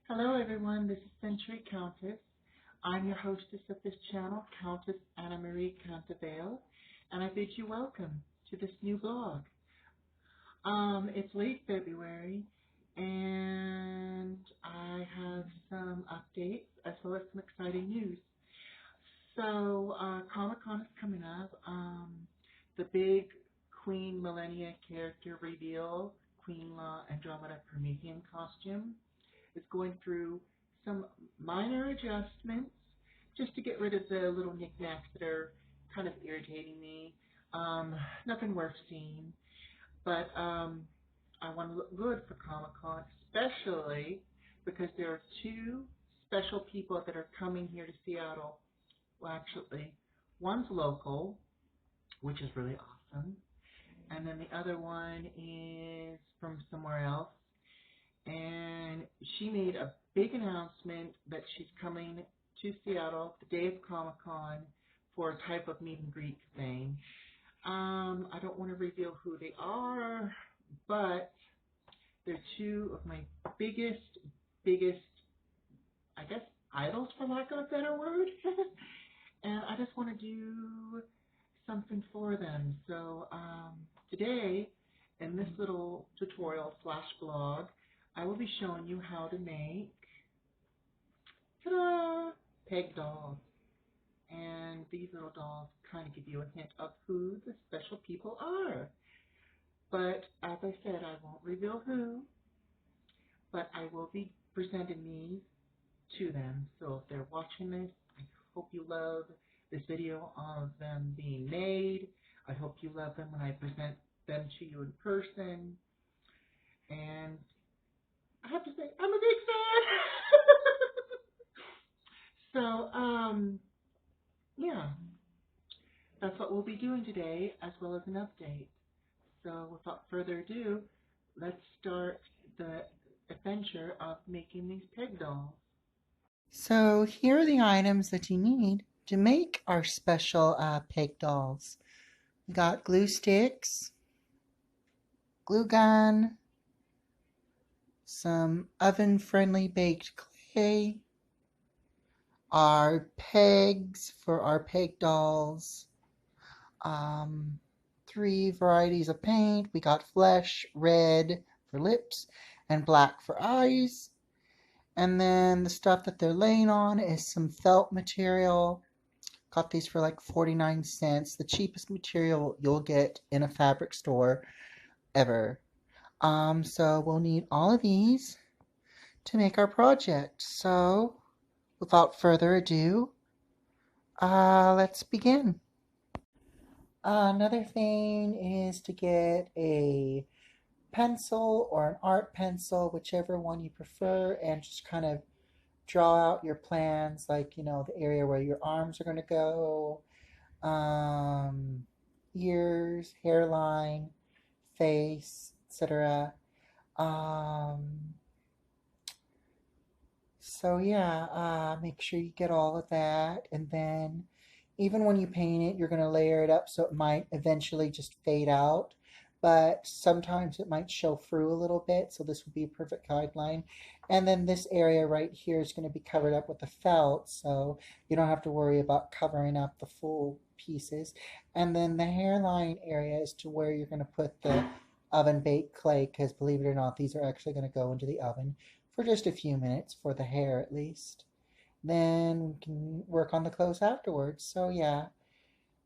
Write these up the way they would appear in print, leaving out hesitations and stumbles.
Hello everyone, this is Century Countess. I'm your hostess of this channel, Countess Anna Marie Cantavale, and I bid you welcome to this new blog. It's late February, and I have some updates as well as some exciting news. So, Comic-Con is coming up. The big Queen Millennia character reveal, Queen La Andromeda Promethean costume, is going through some minor adjustments just to get rid of the little knickknacks that are kind of irritating me. Nothing worth seeing, but I want to look good for Comic Con, especially because there are two special people that are coming here to Seattle. Well, actually, one's local, which is really awesome, and then the other one is from somewhere else, and she made a big announcement that she's coming to Seattle the day of Comic Con for a type of meet and greet thing. I don't want to reveal who they are, but they're two of my biggest, I guess, idols, for lack of a better word. And I just want to do something for them. So today, in this little tutorial slash blog, I will be showing you how to make, ta-da, peg dolls. And these little dolls kind of give you a hint of who the special people are. But as I said, I won't reveal who, but I will be presenting these to them. So if they're watching this, I hope you love this video of them being made. I hope you love them when I present them to you in person. And I have to say, I'm a big fan. So, yeah, that's what we'll be doing today, as well as an update. So without further ado, let's start the adventure of making these peg dolls. So here are the items that you need to make our special peg dolls. We got glue sticks, glue gun, some oven-friendly baked clay, our pegs for our peg dolls, 3 varieties of paint. We got flesh, red for lips, and black for eyes. And then the stuff that they're laying on is some felt material. Got these for like 49 cents, the cheapest material you'll get in a fabric store ever. So we'll need all of these to make our project. So without further ado, let's begin. Another thing is to get a pencil or an art pencil, whichever one you prefer, and just kind of draw out your plans, like, you know, the area where your arms are going to go, ears, hairline, face, etc. So yeah, make sure you get all of that, and then even when you paint it, you're going to layer it up so it might eventually just fade out, but sometimes it might show through a little bit, so this would be a perfect guideline. And then this area right here is going to be covered up with the felt, so you don't have to worry about covering up the full pieces. And then the hairline area is to where you're going to put the oven baked clay, because believe it or not, these are actually going to go into the oven for just a few minutes, for the hair at least. Then we can work on the clothes afterwards. So yeah,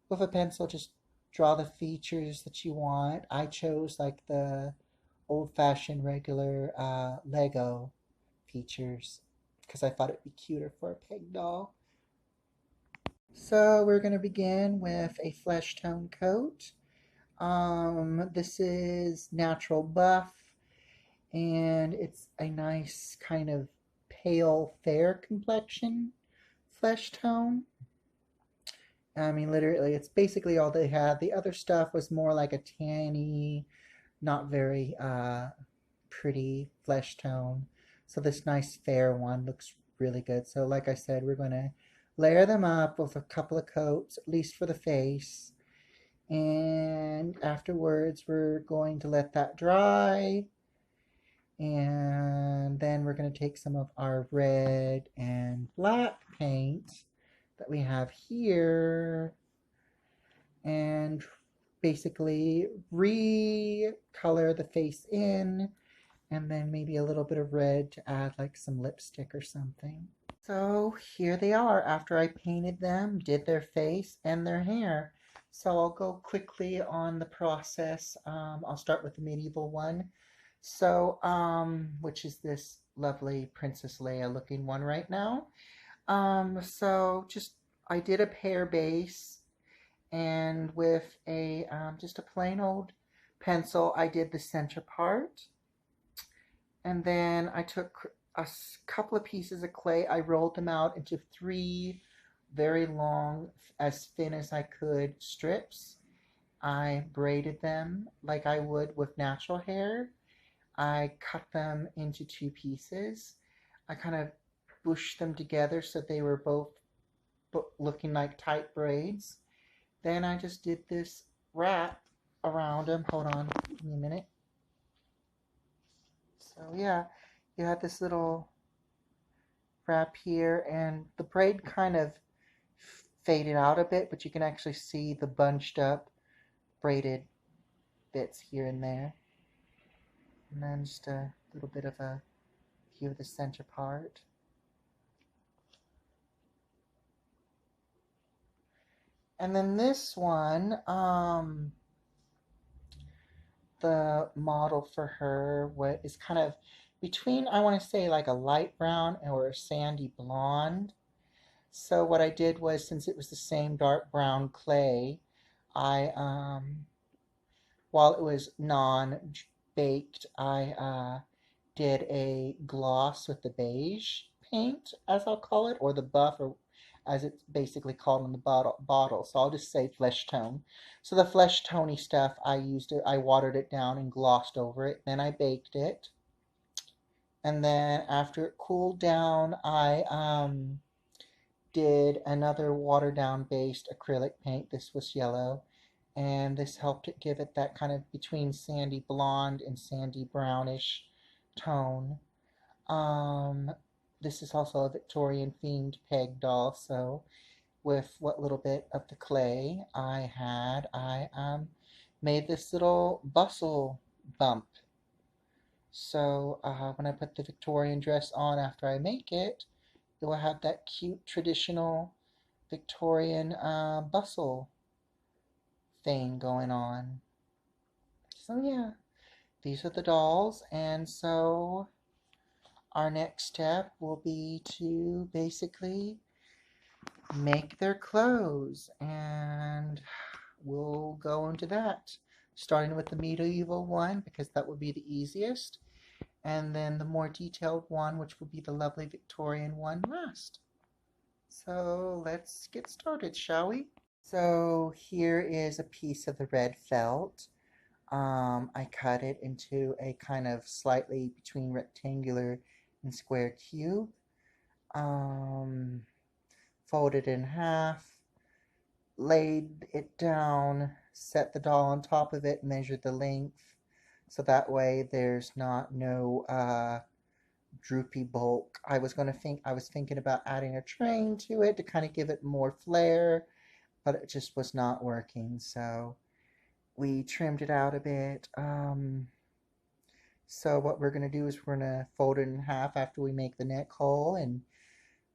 with a pencil, just draw the features that you want. I chose like the old-fashioned regular Lego features because I thought it'd be cuter for a peg doll. So we're going to begin with a flesh tone coat. This is natural buff, and it's a nice kind of pale fair complexion flesh tone. I mean, literally, it's basically all they had. The other stuff was more like a tanny, not very pretty flesh tone. So this nice fair one looks really good. So like I said, we're going to layer them up with a couple of coats, at least for the face. And afterwards, we're going to let that dry. And then we're going to take some of our red and black paint that we have here and basically recolor the face in, and then maybe a little bit of red to add like some lipstick or something. So here they are after I painted them, did their face and their hair. So I'll go quickly on the process. I'll start with the medieval one. So, which is this lovely Princess Leia looking one right now. So just I did a pear base, and with a just a plain old pencil, I did the center part. And then I took a couple of pieces of clay. I rolled them out into 3 very long, as thin as I could, strips. I braided them like I would with natural hair. I cut them into 2 pieces. I kind of bushed them together so they were both looking like tight braids. Then I just did this wrap around them. Hold on, give me a minute. So yeah, you have this little wrap here, and the braid kind of faded out a bit, but you can actually see the bunched up braided bits here and there. And then just a little bit of a view of the center part. And then this one, the model for her is kind of between, I want to say, like a light brown or a sandy blonde. So what I did was, since it was the same dark brown clay, I while it was non-baked, I did a gloss with the beige paint, as I'll call it, or the buff, or as it's basically called in the bottle. So I'll just say flesh tone. So the flesh tony stuff, I watered it down and glossed over it. Then I baked it. And then after it cooled down, I did another watered down based acrylic paint. This was yellow. And this helped it give it that kind of between sandy blonde and sandy brownish tone. Um, this is also a Victorian themed peg doll, so with what little bit of the clay I had, I made this little bustle bump. So when I put the Victorian dress on after I make it, it will have that cute traditional Victorian bustle thing going on. So yeah, these are the dolls, and so our next step will be to basically make their clothes, and we'll go into that, starting with the medieval one because that would be the easiest, and then the more detailed one, which will be the lovely Victorian one, last. So let's get started, shall we? So here is a piece of the red felt. I cut it into a kind of slightly between rectangular and square cube. Folded in half, laid it down, set the doll on top of it, measured the length, so that way there's no droopy bulk. I was thinking about adding a train to it to kind of give it more flair, but it just was not working, so we trimmed it out a bit. So what we're going to do is we're going to fold it in half after we make the neck hole and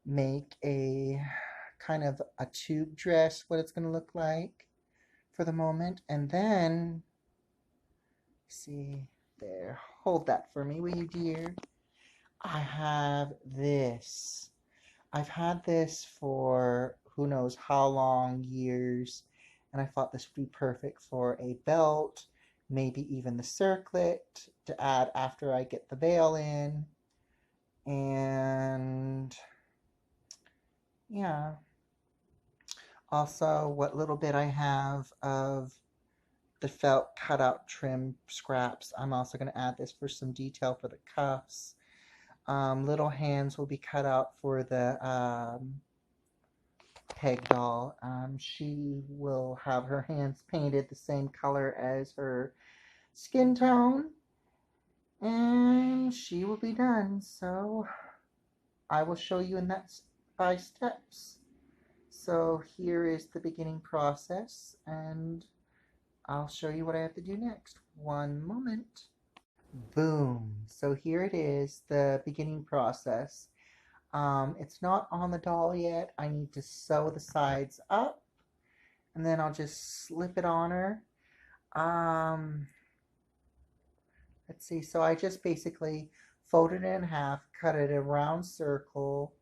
make a kind of a tube dress, what it's going to look like for the moment. And then, see there, hold that for me, will you, dear? I have this. I've had this for who knows how long, years, and I thought this would be perfect for a belt, maybe even the circlet to add after I get the veil in. And yeah, also what little bit I have of the felt cutout trim scraps, I'm also going to add this for some detail for the cuffs. Little hands will be cut out for the peg doll. She will have her hands painted the same color as her skin tone. and she will be done. So I will show you in that by steps. So here is the beginning process, and I'll show you what I have to do next. One moment. Boom. So here it is, the beginning process. It's not on the doll yet. I need to sew the sides up, and then I'll just slip it on her. Um, let's see. So I just basically folded it in half, cut it a round circle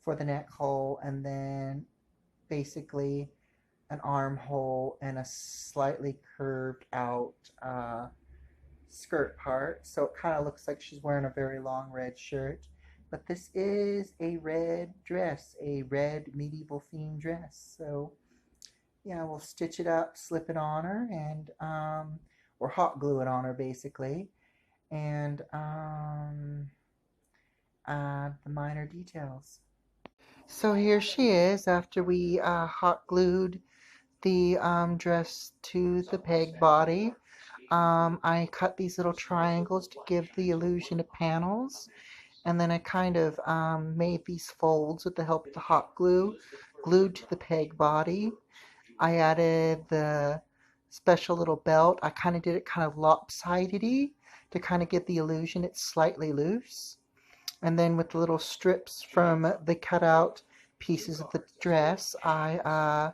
for the neck hole, and then basically an armhole and a slightly curved out skirt part. So it kind of looks like she's wearing a very long red shirt. But this is a red dress, a red medieval themed dress. So yeah, we'll stitch it up, slip it on her, and or hot glue it on her basically, and add the minor details. So here she is after we hot glued the dress to the peg body. I cut these little triangles to give the illusion of panels, and then I kind of made these folds with the help of the hot glue, glued to the peg body. I added the special little belt. I kind of did it kind of lopsidedy to kind of give the illusion it's slightly loose. And then with the little strips from the cutout pieces of the dress, I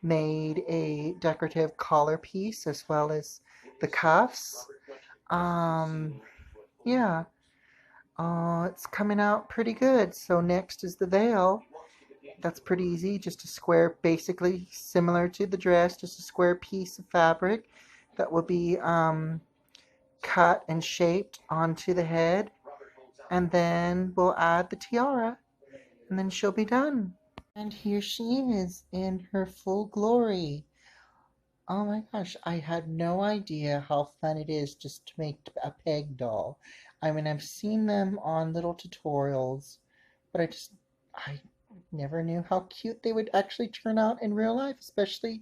made a decorative collar piece as well as the cuffs. Um, yeah, it's coming out pretty good. So next is the veil. That's pretty easy, just a square, basically similar to the dress, just a square piece of fabric that will be cut and shaped onto the head. And then we'll add the tiara, and then she'll be done. And here she is in her full glory. Oh my gosh, I had no idea how fun it is just to make a peg doll. I mean, I've seen them on little tutorials, but I never knew how cute they would actually turn out in real life, especially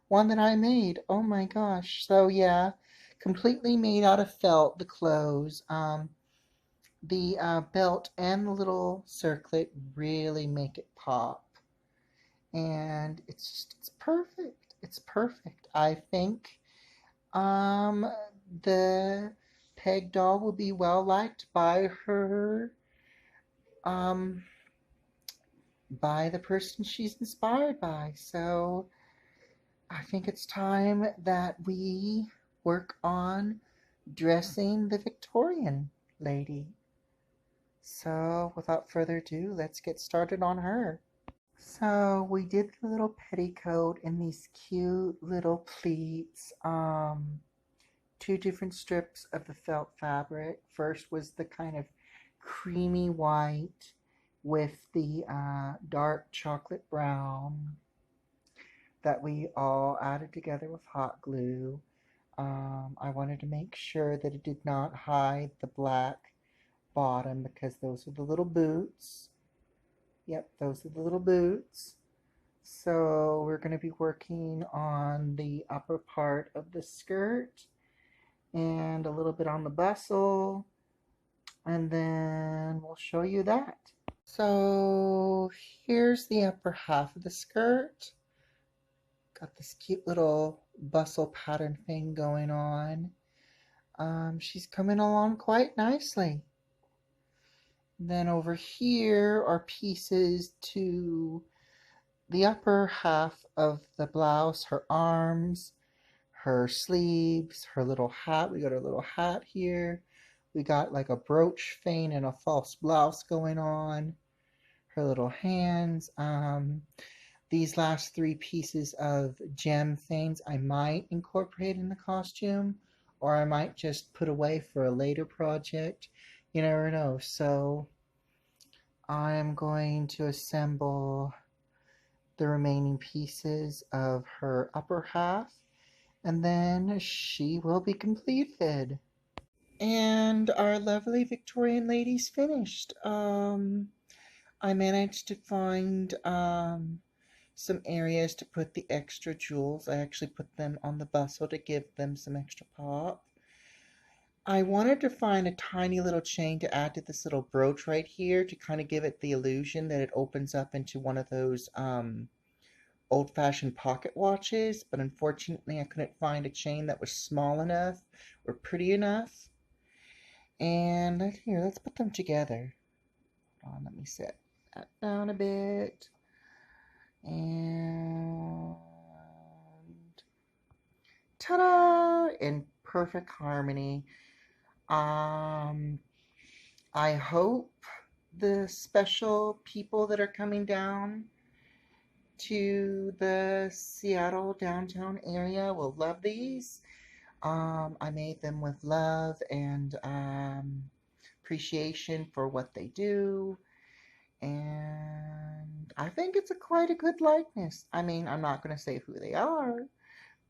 one that I made. Oh my gosh. So yeah, completely made out of felt, the clothes. The belt and the little circlet really make it pop. And it's perfect. It's perfect. I think um, the peg doll will be well liked um, by the person she's inspired by. So I think it's time that we work on dressing the Victorian lady. So without further ado, let's get started on her. So we did the little petticoat in these cute little pleats. Two different strips of the felt fabric. First was the kind of creamy white with the dark chocolate brown that we all added together with hot glue. I wanted to make sure that it did not hide the black bottom because those are the little boots. Yep, those are the little boots. So we're going to be working on the upper part of the skirt and a little bit on the bustle, and then we'll show you that. So here's the upper half of the skirt. Got this cute little bustle pattern thing going on. She's coming along quite nicely. Then over here are pieces to the upper half of the blouse, her arms, her sleeves, her little hat. We got her little hat here. We got like a brooch vein and a false blouse going on. Her little hands. These last three pieces of gem things I might incorporate in the costume, or I might just put away for a later project. You never know. So I'm going to assemble the remaining pieces of her upper half, and then she will be completed. And our lovely Victorian lady's finished. I managed to find some areas to put the extra jewels. I actually put them on the bustle to give them some extra pop. I wanted to find a tiny little chain to add to this little brooch right here to kind of give it the illusion that it opens up into one of those old-fashioned pocket watches, but unfortunately I couldn't find a chain that was small enough or pretty enough. And here, let's put them together. Hold on, let me set that down a bit. And ta-da! In perfect harmony. Um, I hope the special people that are coming down to the Seattle downtown area will love these. I made them with love and appreciation for what they do. And I think it's quite a good likeness. I mean, I'm not going to say who they are,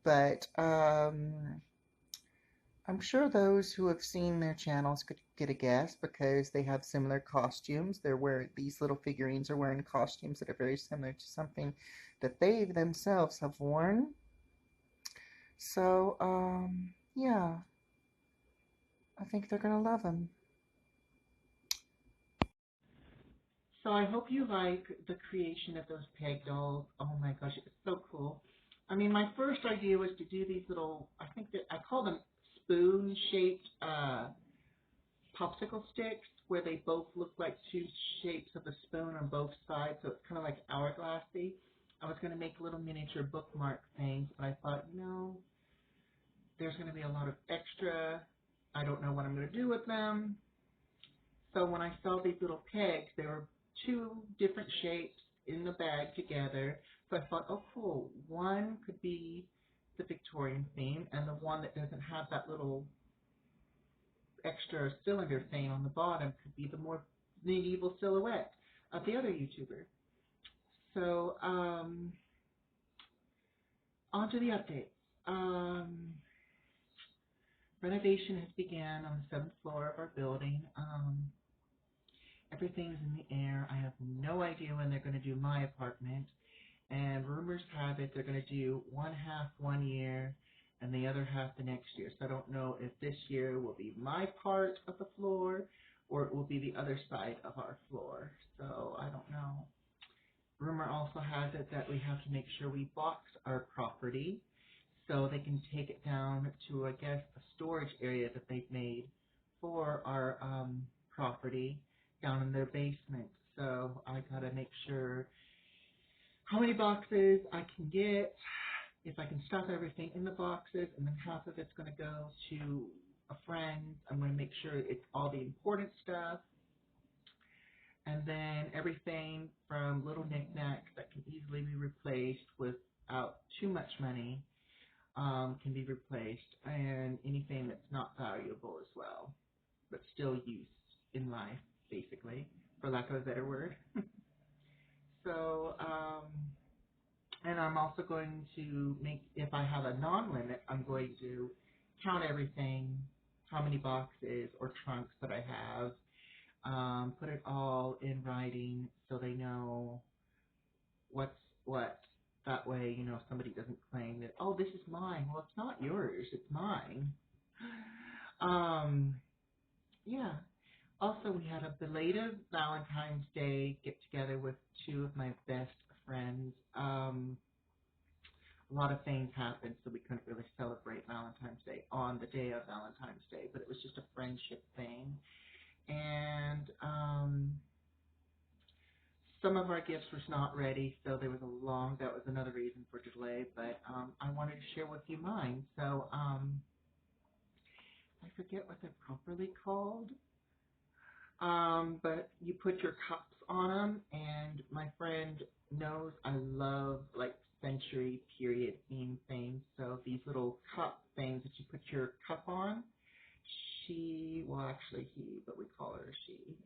but I'm sure those who have seen their channels could get a guess because they have similar costumes. They're wearing these little figurines are wearing costumes that are very similar to something that they themselves have worn. So, yeah, I think they're gonna love them. So I hope you like the creation of those peg dolls. Oh my gosh, it's so cool. I mean, my first idea was to do these little, I think that I call them spoon-shaped popsicle sticks, where they both look like two shapes of a spoon on both sides, so it's kind of like hourglassy. I was going to make little miniature bookmark things, but I thought, there's going to be a lot of extra. I don't know what I'm going to do with them. So when I saw these little pegs, they were two different shapes in the bag together. So I thought, oh, cool. One could be the Victorian theme, and the one that doesn't have that little extra cylinder thing on the bottom could be the more medieval silhouette of the other YouTuber. So on to the updates. Renovation has begun on the seventh floor of our building. Everything's in the air. I have no idea when they're going to do my apartment. And rumors have it they're going to do one half one year and the other half the next year. So I don't know if this year will be my part of the floor or it will be the other side of our floor. So I don't know. Rumor also has it that we have to make sure we box our property so they can take it down to, I guess, a storage area that they've made for our property down in their basement. So I gotta make sure how many boxes I can get, if I can stuff everything in the boxes, and then half of it's going to go to a friend. I'm going to make sure it's all the important stuff, and then everything from little knickknacks that can easily be replaced without too much money can be replaced, and anything that's not valuable as well, but still used in life, basically, for lack of a better word. So, and I'm also going to make, if I have a non-limit, I'm going to count everything, how many boxes or trunks that I have, put it all in writing so they know what's what. That way, somebody doesn't claim that, oh, this is mine. Well, it's not yours, it's mine. Um, yeah. Also, we had a belated Valentine's Day get together with two of my best friends. A lot of things happened, so we couldn't really celebrate Valentine's Day on the day of Valentine's Day, but it was just a friendship thing. And some of our gifts was not ready, so there was that was another reason for delay, but I wanted to share with you mine. So I forget what they're properly called, but you put your cups on them, and my friend knows I love like century period theme things. So these little cup things that you put your cup on, well actually he, but we call her she,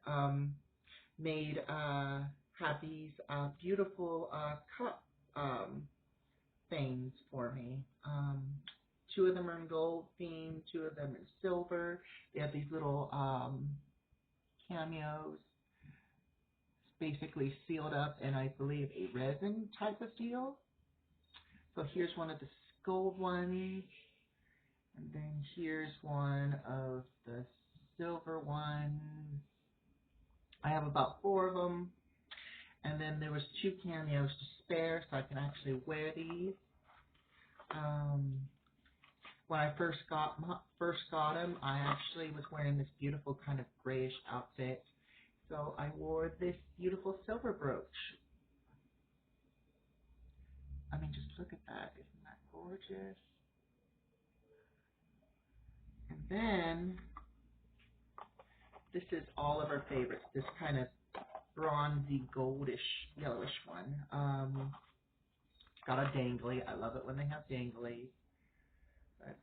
made have these beautiful cup things for me. Two of them are in gold theme, two of them in silver. They have these little cameos basically sealed up in, I believe, a resin type of deal. So here's one of the gold ones, And then here's one of the silver ones. I have about 4 of them. And then there was 2 cameos to spare, so I can actually wear these. When I first got them, I actually was wearing this beautiful kind of grayish outfit. So I wore this beautiful silver brooch. I mean, just look at that. Isn't that gorgeous? And then this is all of our favorites. This kind of bronzy, goldish, yellowish one. It's got a dangly. I love it when they have dangly. But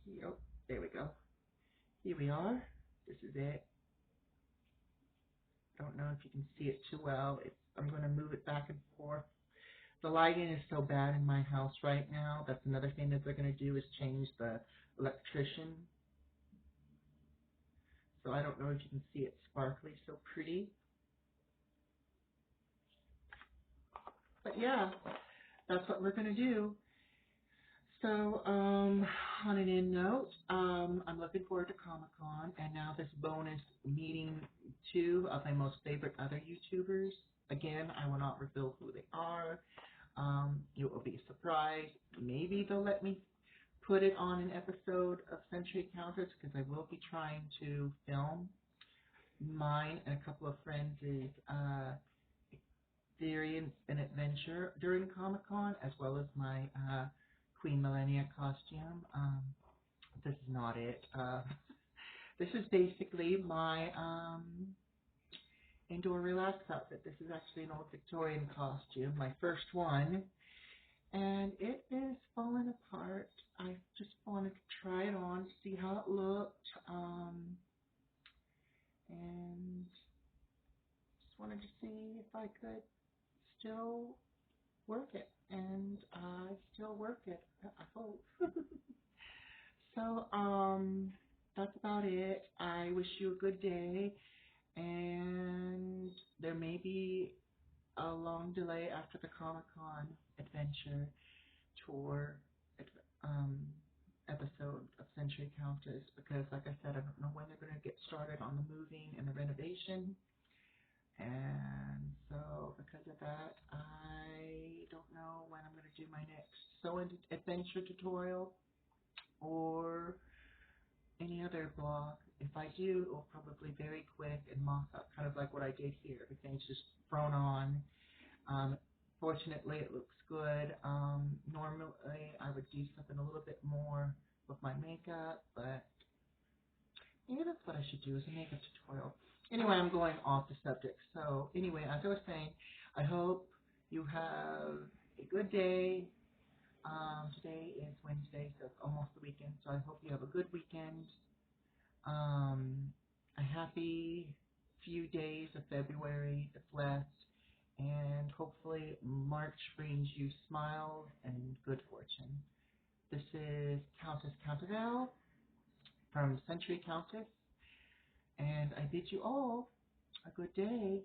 yep, there we go. Here we are. This is it. Don't know if you can see it too well. I'm going to move it back and forth. The lighting is so bad in my house right now. That's another thing that they're going to do is change the electrician. So I don't know if you can see it sparkly, so pretty. But yeah, that's what we're going to do. So on an end note, I'm looking forward to Comic-Con, and now this bonus meeting 2 of my most favorite other YouTubers. Again, I will not reveal who they are. It will be a surprise. Maybe they'll let me put it on an episode of Century Countess, because I will be trying to film mine and a couple of friends' experience and adventure during Comic-Con, as well as my Queen Millennia costume. This is not it. This is basically my indoor relax outfit. This is actually an old Victorian costume, my first one, and it is falling apart. I just wanted to try it on, see how it looked, and just wanted to see if I could still work it, and I still work it, I hope. So, that's about it. I wish you a good day, and there may be a long delay after the Comic-Con adventure tour um, episode of Century Countess, because, like I said, I don't know when they're going to get started on the moving and the renovation. And so, because of that, I don't know when I'm going to do my next sewing adventure tutorial or any other blog. If I do, it will probably be very quick and mock up, kind of like what I did here. Everything's just thrown on. Fortunately, it looks good. Normally, I would do something a little bit more with my makeup, but maybe that's what I should do, is a makeup tutorial. Anyway, I'm going off the subject. So anyway, as I was saying, I hope you have a good day. Today is Wednesday, so it's almost the weekend. So I hope you have a good weekend. A happy few days of February that's left. And hopefully March brings you smiles and good fortune. This is Countess Counteville from Century Countess, and I bid you all a good day.